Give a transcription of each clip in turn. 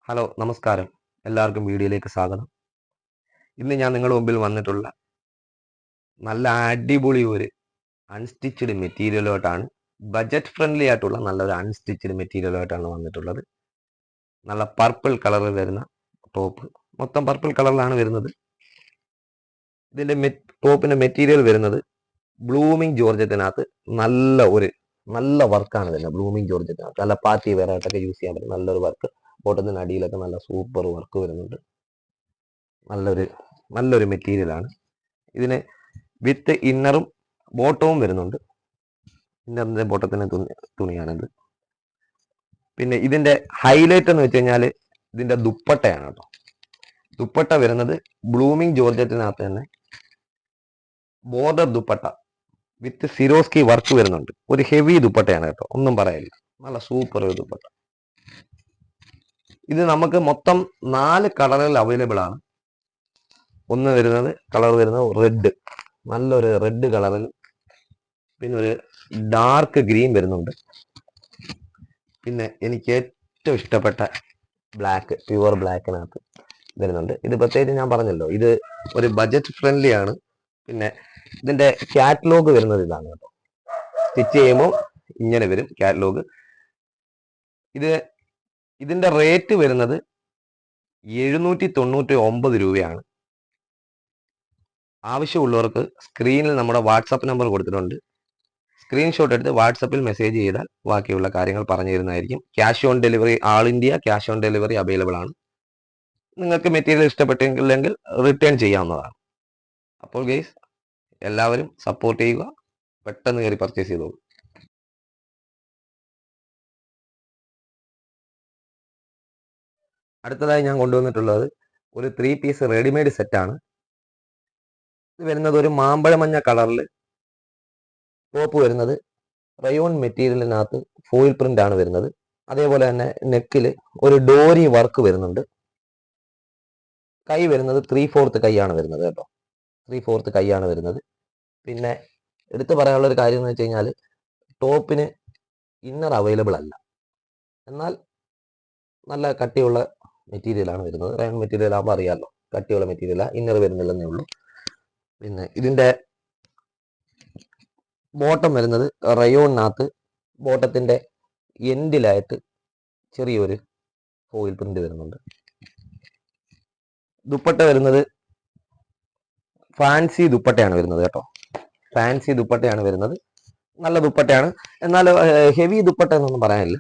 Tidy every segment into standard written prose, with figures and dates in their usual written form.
Hello നമസ്കാരം. എല്ലാവർക്കും വീഡിയോയിലേക്ക് സ്വാഗതം. ഇന്ന് ഞാൻ നിങ്ങളുടെ മുമ്പിൽ വന്നിട്ടുള്ള നല്ല അടിപൊളി ഒരു അൺസ്റ്റിച്ചഡ് മെറ്റീരിയലുമായിട്ടാണ്. ബജറ്റ് ഫ്രണ്ട്ലി ആയിട്ടുള്ള നല്ലൊരു അൺസ്റ്റിച്ചഡ് മെറ്റീരിയലുമായിട്ടാണ് വന്നിട്ടുള്ളത്. നല്ല പർപ്പിൾ കളറിൽ വരുന്ന ടോപ്പ്, മൊത്തം പർപ്പിൾ കളറിലാണ് വരുന്നത്. ഇതിന്റെ ടോപ്പിന്റെ മെറ്റീരിയൽ വരുന്നത് ബ്ലൂമിങ് ജോർജറ്റിനകത്ത് നല്ല വർക്കാണ് വരുന്നത്. ബ്ലൂമിങ് ജോർജറ്റിനകത്ത് നല്ല പാർട്ടി വെയർ ആയിട്ടൊക്കെ യൂസ് ചെയ്യാൻ പറ്റും നല്ലൊരു വർക്ക്. ബോട്ടത്തിന് അടിയിലൊക്കെ നല്ല സൂപ്പർ വർക്ക് വരുന്നുണ്ട്. നല്ലൊരു മെറ്റീരിയലാണ്. ഇതിന് വിത്ത് ഇന്നറും ബോട്ടവും വരുന്നുണ്ട്. ഇന്നറിന്റെ ബോട്ടത്തിന് തുണിയാണിത്. പിന്നെ ഇതിന്റെ ഹൈലൈറ്റ് എന്ന് വെച്ച് കഴിഞ്ഞാൽ ഇതിന്റെ ദുപ്പട്ടയാണ് കേട്ടോ. ദുപ്പട്ട വരുന്നത് ബ്ലൂമിങ് ജോർജറ്റിനകത്ത് തന്നെ ബോർഡർ ദുപ്പട്ട വിത്ത് സിറോസ്കി വർക്ക് വരുന്നുണ്ട്. ഒരു ഹെവി ദുപ്പട്ടയാണ് കേട്ടോ, ഒന്നും പറയില്ല. നല്ല സൂപ്പർ ഒരു ദുപ്പട്ട. ഇത് നമുക്ക് മൊത്തം 4 കളറുകൾ അവൈലബിൾ ആണ്. ഒന്ന് കളർ വരുന്നത് റെഡ്, നല്ലൊരു റെഡ് കളറിൽ, പിന്നെ ഒരു ഡാർക്ക് ഗ്രീൻ വരുന്നുണ്ട്. പിന്നെ എനിക്ക് ഏറ്റവും ഇഷ്ടപ്പെട്ട ബ്ലാക്ക്, പ്യുവർ ബ്ലാക്കിനകത്ത് വരുന്നുണ്ട്. ഇത് പ്രത്യേകിച്ച് ഞാൻ പറഞ്ഞല്ലോ, ഇത് ഒരു ബജറ്റ് ഫ്രണ്ട്ലി ആണ്. പിന്നെ ഇതിന്റെ കാറ്റലോഗ് വരുന്നത് ഇതാണ് കേട്ടോ. സ്റ്റിച്ച് ചെയ്യുമ്പോൾ ഇങ്ങനെ വരും കാറ്റലോഗ്. ഇതിന്റെ റേറ്റ് വരുന്നത് 799 രൂപയാണ്. ആവശ്യമുള്ളവർക്ക് സ്ക്രീനിൽ നമ്മുടെ വാട്സപ്പ് നമ്പർ കൊടുത്തിട്ടുണ്ട്. സ്ക്രീൻഷോട്ട് എടുത്ത് വാട്സപ്പിൽ മെസ്സേജ് ചെയ്താൽ ബാക്കിയുള്ള കാര്യങ്ങൾ പറഞ്ഞു തരുന്നതായിരിക്കും. Cash on delivery, all India cash on delivery available ആണ്. നിങ്ങൾക്ക് മെറ്റീരിയൽ ഇഷ്ടപ്പെട്ടില്ലെങ്കിൽ റിട്ടേൺ ചെയ്യാവുന്നതാണ്. അപ്പോൾ ഗൈസ്, എല്ലാവരും സപ്പോർട്ട് ചെയ്യുക, പെട്ടെന്ന് കയറി പർച്ചേസ് ചെയ്തോളൂ. അടുത്തതായി ഞാൻ കൊണ്ടുവന്നിട്ടുള്ളത് ഒരു 3 പീസ് റെഡിമെയ്ഡ് സെറ്റാണ്. ഇത് വരുന്നത് ഒരു മാമ്പഴ മഞ്ഞ കളറിൽ, ടോപ്പ് വരുന്നത് റയോൺ മെറ്റീരിയലിനകത്ത് ഫോയിൽ പ്രിന്റ് ആണ് വരുന്നത്. അതേപോലെ തന്നെ നെക്കിൽ ഒരു ഡോരി വർക്ക് വരുന്നുണ്ട്. കൈ വരുന്നത് 3/4 കൈയാണ് വരുന്നത് കേട്ടോ. 3/4 കൈയാണ് വരുന്നത്. പിന്നെ എടുത്തു പറയാനുള്ള ഒരു കാര്യം എന്ന് വെച്ച് കഴിഞ്ഞാൽ, ടോപ്പിന് ഇന്നർ അവൈലബിൾ അല്ല. എന്നാൽ നല്ല കട്ടിയുള്ള മെറ്റീരിയലാണ് വരുന്നത്. റയോൺ മെറ്റീരിയൽ ആകുമ്പോൾ അറിയാമല്ലോ, കട്ടിയുള്ള മെറ്റീരിയലാണ്. ഇന്നർ വരുന്നില്ലെന്നേ ഉള്ളൂ. പിന്നെ ഇതിന്റെ ബോട്ടം വരുന്നത് റയോണിനകത്ത് ബോട്ടത്തിന്റെ എൻഡിലായിട്ട് ചെറിയൊരു ഫോയിൽ പ്രിന്റ് വരുന്നുണ്ട്. ദുപ്പട്ട വരുന്നത് ഫാൻസി ദുപ്പട്ടയാണ് വരുന്നത് കേട്ടോ. ഫാൻസി ദുപ്പട്ടയാണ് വരുന്നത്. നല്ല ദുപ്പട്ടയാണ്, എന്നാൽ ഹെവി ദുപ്പട്ട എന്നൊന്നും പറയാനില്ല.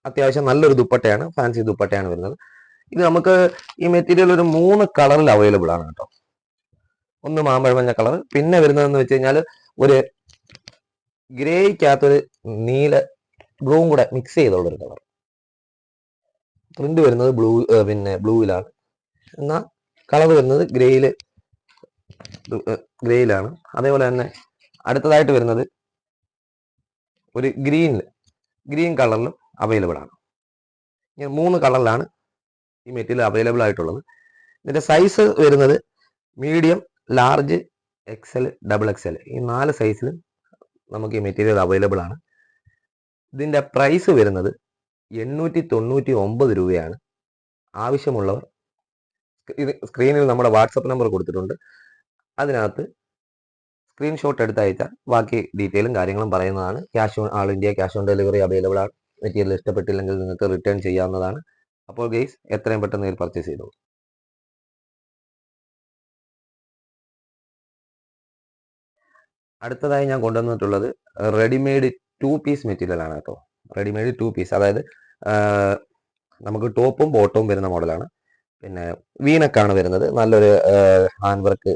അത്യാവശ്യം നല്ലൊരു ദുപ്പട്ടയാണ്, ഫാൻസി ദുപ്പട്ടയാണ് വരുന്നത്. ഇത് നമുക്ക് ഈ മെറ്റീരിയൽ ഒരു 3 കളറിൽ അവൈലബിൾ ആണ് കേട്ടോ. ഒന്ന് മാമ്പഴ മഞ്ഞ കളർ, പിന്നെ വരുന്നതെന്ന് വെച്ച് കഴിഞ്ഞാൽ ഒരു ഗ്രേയ്ക്കകത്തൊരു നീല ബ്ലൂവും കൂടെ മിക്സ് ചെയ്തുള്ളൊരു കളർ. പ്രിന്റ് വരുന്നത് ബ്ലൂവിലാണ്, എന്നാൽ കളർ വരുന്നത് ഗ്രേയിലാണ്. അതേപോലെ തന്നെ അടുത്തതായിട്ട് വരുന്നത് ഒരു ഗ്രീൻ കളറിലും അവൈലബിൾ ആണ്. ഇങ്ങനെ 3 കളറിലാണ് ഈ മെറ്റീരിയൽ അവൈലബിൾ ആയിട്ടുള്ളത്. ഇതിന്റെ സൈസ് വരുന്നത് medium, large, XL, double XL, ഈ 4 സൈസിലും നമുക്ക് ഈ മെറ്റീരിയൽ അവൈലബിൾ ആണ്. ഇതിന്റെ പ്രൈസ് വരുന്നത് 899 രൂപയാണ്. ആവശ്യമുള്ളവർ സ്ക്രീനിൽ നമ്മുടെ വാട്സപ്പ് നമ്പർ കൊടുത്തിട്ടുണ്ട്. അതിനകത്ത് സ്ക്രീൻഷോട്ട് എടുത്ത് അയച്ചാൽ ബാക്കി ഡീറ്റെയിലും കാര്യങ്ങളും പറയുന്നതാണ്. All India cash on delivery available ആണ്. മെറ്റീരിയൽ ഇഷ്ടപ്പെട്ടില്ലെങ്കിൽ നിങ്ങൾക്ക് റിട്ടേൺ ചെയ്യാവുന്നതാണ്. അപ്പോൾ ഗെയ്സ്, എത്രയും പെട്ടെന്ന് പർച്ചേസ് ചെയ്തോളൂ. അടുത്തതായി ഞാൻ കൊണ്ടുവന്നിട്ടുള്ളത് റെഡിമെയ്ഡ് 2 പീസ് മെറ്റീരിയൽ ആണ് കേട്ടോ. റെഡിമെയ്ഡ് 2 പീസ്, അതായത് നമുക്ക് ടോപ്പും ബോട്ടവും വരുന്ന മോഡലാണ്. പിന്നെ വീനക്കാണ് വരുന്നത്. നല്ലൊരു hand work,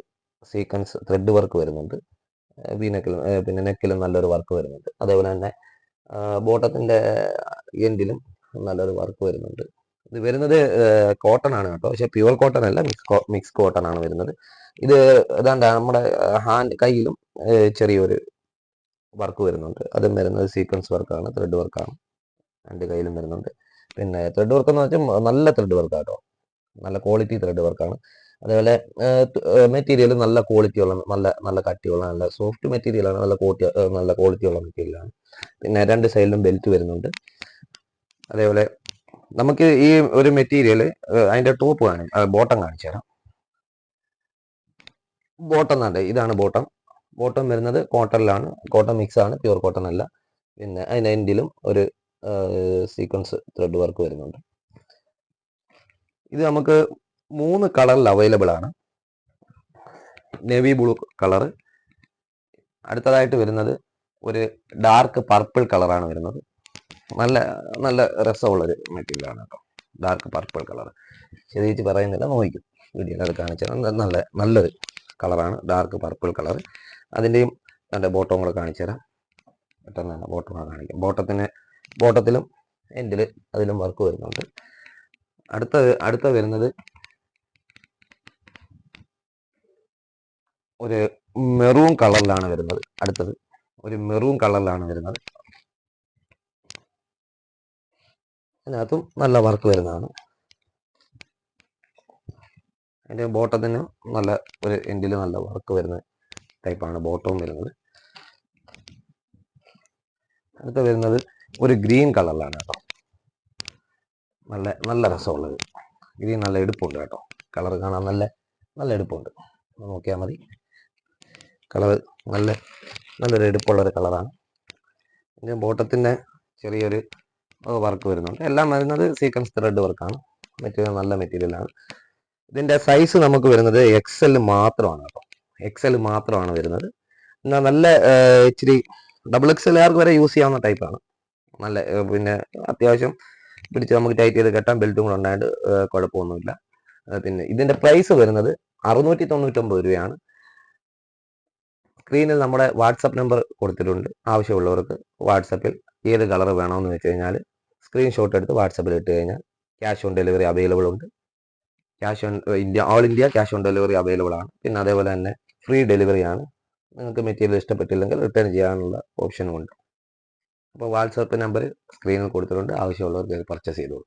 sequence thread work വരുന്നുണ്ട് വീനക്കിലും. പിന്നെ നെക്കിലും നല്ലൊരു വർക്ക് വരുന്നുണ്ട്. അതേപോലെ തന്നെ ബോട്ടത്തിന്റെ എൻഡിലും നല്ലൊരു വർക്ക് വരുന്നുണ്ട്. ഇത് വരുന്നത് കോട്ടൺ ആണ് കേട്ടോ, പക്ഷെ പ്യുവർ കോട്ടൺ അല്ല, മിക്സ് കോട്ടൺ ആണ് വരുന്നത്. ഇത് ഏതാണ്ട് നമ്മുടെ കയ്യിലും ചെറിയൊരു വർക്ക് വരുന്നുണ്ട്. അതും വരുന്നത് സീക്വൻസ് വർക്കാണ്, ത്രെഡ് വർക്കാണ്. 2 കയ്യിലും വരുന്നുണ്ട്. പിന്നെ ത്രെഡ് വർക്ക് എന്ന് വെച്ചാൽ നല്ല ത്രെഡ് വർക്ക് കേട്ടോ, നല്ല ക്വാളിറ്റി ത്രെഡ് വർക്കാണ്. അതേപോലെ മെറ്റീരിയൽ നല്ല ക്വാളിറ്റിയുള്ള, നല്ല കട്ടിയുള്ള, നല്ല സോഫ്റ്റ് മെറ്റീരിയലാണ്. നല്ല ക്വാളിറ്റിയുള്ള മെറ്റീരിയലാണ്. പിന്നെ 2 സൈഡിലും ബെൽറ്റ് വരുന്നുണ്ട്. അതേപോലെ നമുക്ക് ഈ ഒരു മെറ്റീരിയൽ അതിന്റെ ടോപ്പ് ബോട്ടം കാണിച്ചു തരാം. ബോട്ടം തന്നെ ഇതാണ് ബോട്ടം. ബോട്ടം വരുന്നത് കോട്ടണിലാണ്, കോട്ടൺ മിക്സ് ആണ്, പ്യൂർ കോട്ടൺ അല്ല. പിന്നെ അതിന്റെ എൻഡിലും ഒരു സീക്വൻസ് ത്രെഡ് വർക്ക് വരുന്നുണ്ട്. ഇത് നമുക്ക് 3 കളറിൽ അവൈലബിൾ ആണ്. നേവി ബ്ലൂ കളർ, അടുത്തതായിട്ട് വരുന്നത് ഒരു ഡാർക്ക് പർപ്പിൾ കളറാണ് വരുന്നത്. നല്ല നല്ല രസമുള്ളൊരു മെറ്റീരിയലാണ് കേട്ടോ, ഡാർക്ക് പർപ്പിൾ കളർ. ശരിച്ച് പറയുന്നില്ല, നോക്കും വീഡിയോയിൽ അത് കാണിച്ചാൽ നല്ലൊരു കളറാണ് ഡാർക്ക് പർപ്പിൾ കളർ. അതിൻ്റെയും എൻ്റെ ബോട്ടം കൂടെ കാണിച്ചു തരാം. പെട്ടെന്ന് തന്നെ ബോട്ടം കൂടെ കാണിക്കാം. ബോട്ടത്തിലും എൻഡിൽ അതിലും വർക്ക് വരുന്നുണ്ട്. അടുത്ത വരുന്നത് ഒരു മെറൂൺ കളറിലാണ് വരുന്നത്. അടുത്തത് ഒരു മെറൂൺ കളറിലാണ് വരുന്നത്. അതിനകത്തും നല്ല വർക്ക് വരുന്നതാണ്. അതിൻ്റെ ബോട്ടത്തിന് നല്ല ഒരു എൻഡിൽ നല്ല വർക്ക് വരുന്ന ടൈപ്പാണ് ബോട്ടവും വരുന്നത്. അടുത്ത വരുന്നത് ഒരു ഗ്രീൻ കളറിലാണ് കേട്ടോ. നല്ല രസമുള്ളത് ഗ്രീൻ, നല്ല എടുപ്പുണ്ട് കേട്ടോ. കളർ കാണാൻ നല്ല എടുപ്പുണ്ട്, നോക്കിയാൽ മതി. കളർ നല്ലൊരു എടുപ്പുള്ളൊരു കളറാണ്. ഇതിൻ്റെ ബോട്ടത്തിൻ്റെ ചെറിയൊരു വർക്ക് വരുന്നുണ്ട്. എല്ലാം വരുന്നത് സീക്വൻസ് ത്രെഡ് വർക്കാണ്. മെറ്റീരിയൽ നല്ല മെറ്റീരിയലാണ്. ഇതിൻ്റെ സൈസ് നമുക്ക് വരുന്നത് XL മാത്രമാണ് കേട്ടോ. XL മാത്രമാണ് വരുന്നത്. എന്നാൽ നല്ല ഇച്ചിരി XXL വരെ യൂസ് ചെയ്യാവുന്ന ടൈപ്പാണ്. നല്ല പിന്നെ അത്യാവശ്യം പിടിച്ച് നമുക്ക് ടൈറ്റ് ചെയ്ത് കെട്ടാൻ ബെൽറ്റും കൂടെ ഉണ്ടായിട്ട് കുഴപ്പമൊന്നുമില്ല. പിന്നെ ഇതിൻ്റെ പ്രൈസ് വരുന്നത് 699 രൂപയാണ്. സ്ക്രീനിൽ നമ്മുടെ വാട്സപ്പ് നമ്പർ കൊടുത്തിട്ടുണ്ട്. ആവശ്യമുള്ളവർക്ക് വാട്സപ്പിൽ ഏത് കളർ വേണമെന്ന് വെച്ച് കഴിഞ്ഞാൽ സ്ക്രീൻഷോട്ട് എടുത്ത് വാട്സപ്പിൽ ഇട്ട് കഴിഞ്ഞാൽ ക്യാഷ് ഓൺ ഡെലിവറി അവൈലബിൾ ഉണ്ട്. All India cash on delivery available ആണ്. പിന്നെ അതേപോലെ തന്നെ ഫ്രീ ഡെലിവറി ആണ്. നിങ്ങൾക്ക് മെറ്റീരിയൽ ഇഷ്ടപ്പെട്ടില്ലെങ്കിൽ റിട്ടേൺ ചെയ്യാനുള്ള ഓപ്ഷനും ഉണ്ട്. അപ്പോൾ വാട്സപ്പ് നമ്പർ സ്ക്രീനിൽ കൊടുത്തിട്ടുണ്ട്. ആവശ്യമുള്ളവർക്ക് പർച്ചേസ് ചെയ്തോളൂ.